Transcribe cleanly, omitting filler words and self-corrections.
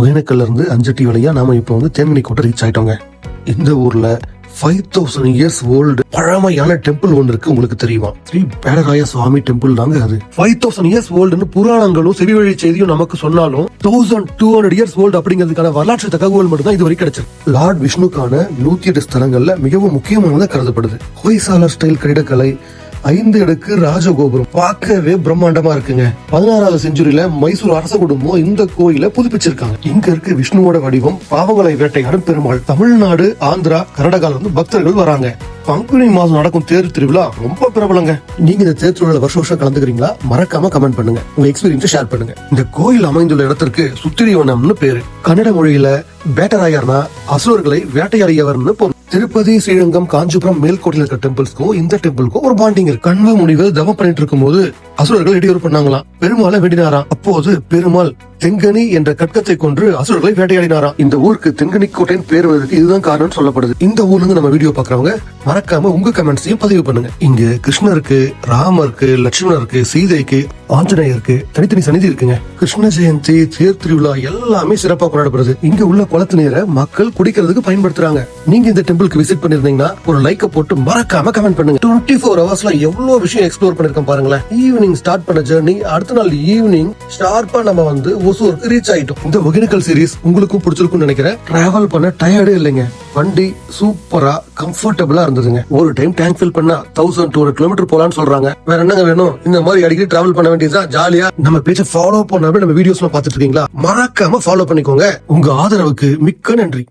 ஒகேனக்கல்ல இருந்து அஞ்சட்டி வழியா நாம இப்ப வந்து தேன்கனிக்கோட்டை ரீச் ஆயிட்டோங்க. இந்த ஊர்ல 5000 years ஓல்டு பழமையான டெம்பிள் ஒன்று இருக்கு. உங்களுக்கு தெரியுமா? ஸ்ரீ பேடராய சுவாமி டெம்பிள் தாங்க அது. 5000 years ஓல்டுன்னு புராணங்களும் செவிவழி செய்தியும் நமக்கு சொன்னாலும் 1200 years ஓல்டு அப்படிங்கிறதுக்கான வரலாற்று தகவல் மட்டும் தான் இது வரைக்கும் கிடைச்சது. லார்ட் விஷ்ணுக்கான 108 ஸ்தலங்கள்ல மிகவும் முக்கியமானதா கருதப்படுது. ஹொய்சாலர் ஸ்டைல் கட்டிடக்கலை, 5 அடுக்கு ராஜகோபுரம் பார்க்கவே பிரம்மாண்டமா இருக்குங்க. 16வது செஞ்சுரியில மைசூர் அரச குடும்பம் இந்த கோயிலை புதுப்பிச்சிருக்காங்க. இங்க இருக்க விஷ்ணுவோட வடிவம் பாவங்களை வேட்டையாடும் பெருமாள். தமிழ்நாடு, ஆந்திரா, கர்நாடகால இருந்து பக்தர்கள் வராங்க. பங்குனி மாதம் நடக்கும் தேர் திருவிழா ரொம்ப பிரபலங்க. நீங்க இந்த தேர் திருவிழா வருஷம் கலந்துக்கிறீங்களா? மறக்காம கமெண்ட் பண்ணுங்க, உங்க எக்ஸ்பீரியன்ஸ் ஷேர் பண்ணுங்க. இந்த கோயில் அமைந்துள்ள இடத்திற்கு சுத்திரிவனம்னு பேரு. கன்னட மொழியில பேட்டராயர்னா அசுரர்களை வேட்டையாடியவர்னு பொருள். திருப்பதி, ஸ்ரீரங்கம், காஞ்சிபுரம், மேல்கோட்டையில் இருக்க டெம்பிள்ஸ்க்கும் இந்த டெம்பிள்க்கும் ஒரு பாண்டிங் இருக்கு. கண்வ முனிவர் தவம் பண்ணிட்டு இருக்கும் போது அசுரர்கள் இடையூறு பண்ணாங்களாம். பெருமாளை வேண்டினாராம். அப்போது பெருமாள் தெங்கனி என்ற கட்கத்தை கொன்று அசுரர்களை வேட்டையாடினாராம். இந்த ஊருக்கு தென்கனிக்கோட்டையின் பேர் வருவதற்கு இதுதான் காரணம் சொல்லப்படுது. இந்த ஊர்ல இருந்து நம்ம வீடியோ பாக்குறவங்க மறக்காம உங்க கமெண்ட்ஸையும் பதிவு பண்ணுங்க. இங்க கிருஷ்ணருக்கு, ராமருக்கு, லட்சுமணருக்கு, சீதைக்கு, ஆஞ்சநேயருக்கு தனித்தனி சன்னிதி இருக்குங்க. கிருஷ்ண ஜெயந்தி, தேர் திருவிழா எல்லாமே சிறப்பா கொண்டாடப்படுது. இங்க உள்ள குளத்து நீரை மக்கள் குடிக்கிறதுக்கு பயன்படுத்துறாங்க. நீங்க இந்த டெம்பிளுக்கு விசிட் பண்ணிருந்தீங்கன்னா ஒரு லைக்க போட்டு மறக்காம கமெண்ட் பண்ணுங்க. 24 ஹவர்ஸ்ல எவ்வளவு விஷயம் எக்ஸ்ப்ளோர் பண்ணிருக்கோம் பாருங்களேன். ஈவினிங் ஸ்டார்ட் பண்ண ஜர்னி அடுத்த நாள் ஈவினிங் ஷார்ப்பா நம்ம வந்து ஒசூருக்கு ரீச் ஆயிட்டோம். இந்த ஒகேனக்கல் சீரிஸ் உங்களுக்கும் பிடிச்சிருக்கும்னு நினைக்கிறேன். டிராவல் பண்ண டயர்டே இல்லைங்க. வண்டி சூப்பரா கம்ஃபர்டபுளா இருந்ததுங்க. ஒரு டைம் டேங்க் ஃபில் பண்ணா 1200 கிலோமீட்டர் போலான்னு சொல்றாங்க. வேற என்னங்க வேணும்? இந்த மாதிரி அடிக்கடி டிராவல் பண்ண வேண்டியதா ஜாலியா நம்ம பேச்ச ஃபாலோ பண்ணாம நம்ம வீடியோஸ்லாம் பாத்துட்டு இருக்கீங்களா? மறக்காம ஃபாலோ பண்ணிக்கோங்க. உங்க ஆதரவுக்கு மிக்க நன்றி.